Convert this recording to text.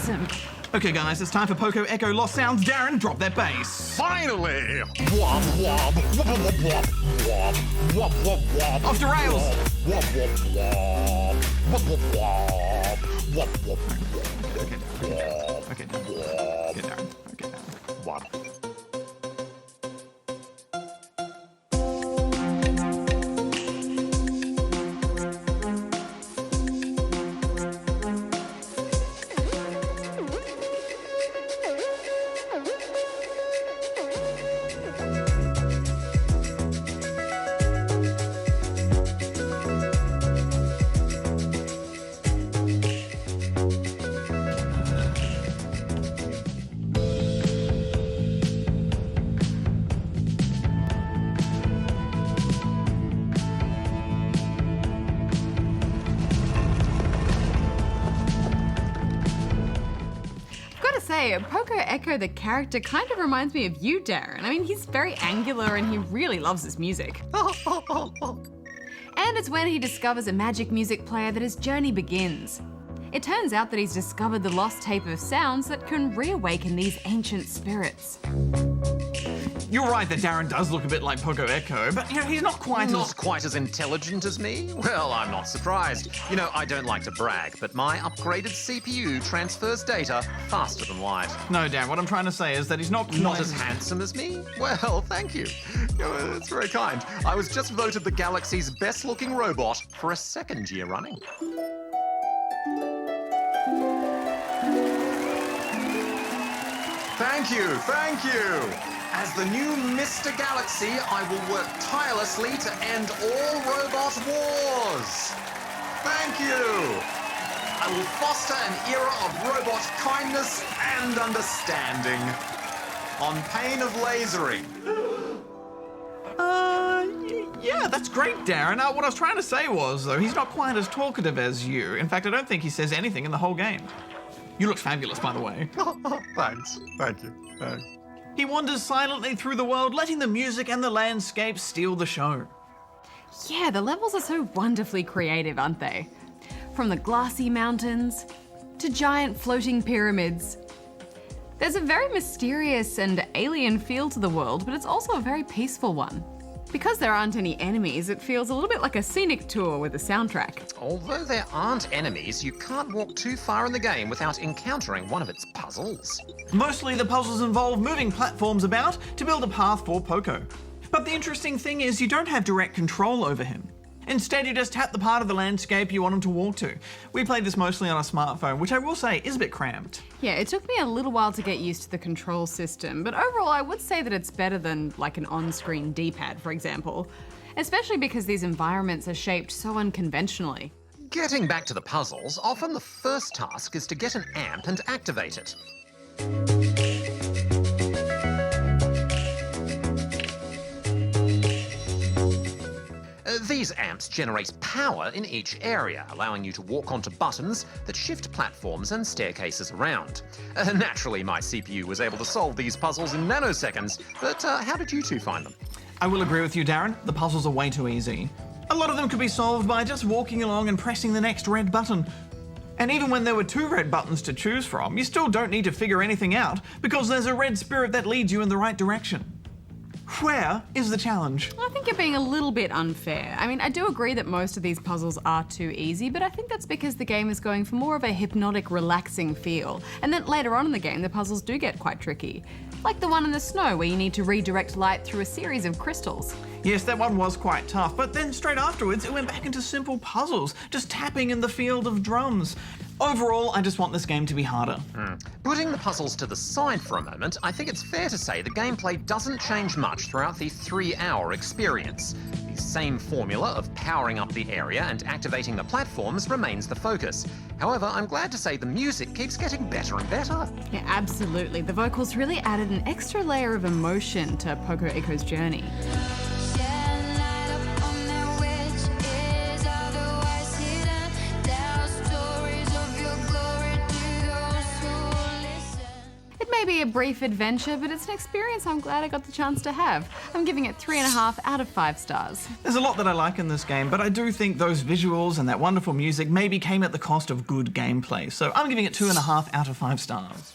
awesome. Okay guys, it's time for Poco Eco Lost Sounds. Darren, drop that bass. Finally! Wob, wob, wob, wob, wob, wob, wob, wob. Off the rails. Wob, wob, wob, wob, wob, wob, wob, wob, Okay, Darren. Okay, Darren. wob. Poco Eco, the character, kind of reminds me of you, Darren. I mean, he's very angular and he really loves his music. And it's when he discovers a magic music player that his journey begins. It turns out that he's discovered the lost tape of sounds that can reawaken these ancient spirits. You're right that Darren does look a bit like Poco Eco, but he's not quite as intelligent as me? Well, I'm not surprised. I don't like to brag, but my upgraded CPU transfers data faster than light. No, Darren, what I'm trying to say is that he's not as handsome as me? Well, thank you. It's very kind. I was just voted the galaxy's best-looking robot for a second year running. Thank you. As the new Mr. Galaxy, I will work tirelessly to end all robot wars. Thank you. I will foster an era of robot kindness and understanding, on pain of lasering. Yeah, that's great, Darren. What I was trying to say was, though, he's not quite as talkative as you. In fact, I don't think he says anything in the whole game. You look fabulous, by the way. Thanks. Thank you. Thanks. He wanders silently through the world, letting the music and the landscape steal the show. Yeah, the levels are so wonderfully creative, aren't they? From the glassy mountains to giant floating pyramids. There's a very mysterious and alien feel to the world, but it's also a very peaceful one. Because there aren't any enemies, it feels a little bit like a scenic tour with a soundtrack. Although there aren't enemies, you can't walk too far in the game without encountering one of its puzzles. Mostly the puzzles involve moving platforms about to build a path for Poco. But the interesting thing is you don't have direct control over him. Instead, you just tap the part of the landscape you want him to walk to. We played this mostly on a smartphone, which I will say is a bit cramped. Yeah, it took me a little while to get used to the control system, but overall I would say that it's better than like an on-screen D-pad, for example. Especially because these environments are shaped so unconventionally. Getting back to the puzzles, often the first task is to get an amp and activate it. These amps generate power in each area, allowing you to walk onto buttons that shift platforms and staircases around. Naturally, my CPU was able to solve these puzzles in nanoseconds, but how did you two find them? I will agree with you, Darren. The puzzles are way too easy. A lot of them could be solved by just walking along and pressing the next red button. And even when there were 2 red buttons to choose from, you still don't need to figure anything out because there's a red spirit that leads you in the right direction. Where is the challenge? I think you're being a little bit unfair. I mean, I do agree that most of these puzzles are too easy, but I think that's because the game is going for more of a hypnotic, relaxing feel. And then later on in the game, the puzzles do get quite tricky. Like the one in the snow where you need to redirect light through a series of crystals. Yes, that one was quite tough, but then straight afterwards it went back into simple puzzles, just tapping in the field of drums. Overall, I just want this game to be harder. Putting the puzzles to the side for a moment, I think it's fair to say the gameplay doesn't change much throughout the 3-hour experience. The same formula of powering up the area and activating the platforms remains the focus. However, I'm glad to say the music keeps getting better and better. Yeah, absolutely. The vocals really added an extra layer of emotion to Poco Eco's journey. It may be be a brief adventure, but it's an experience I'm glad I got the chance to have. I'm giving it 3.5 out of 5 stars. There's a lot that I like in this game, but I do think those visuals and that wonderful music maybe came at the cost of good gameplay, so I'm giving it 2.5 out of 5 stars.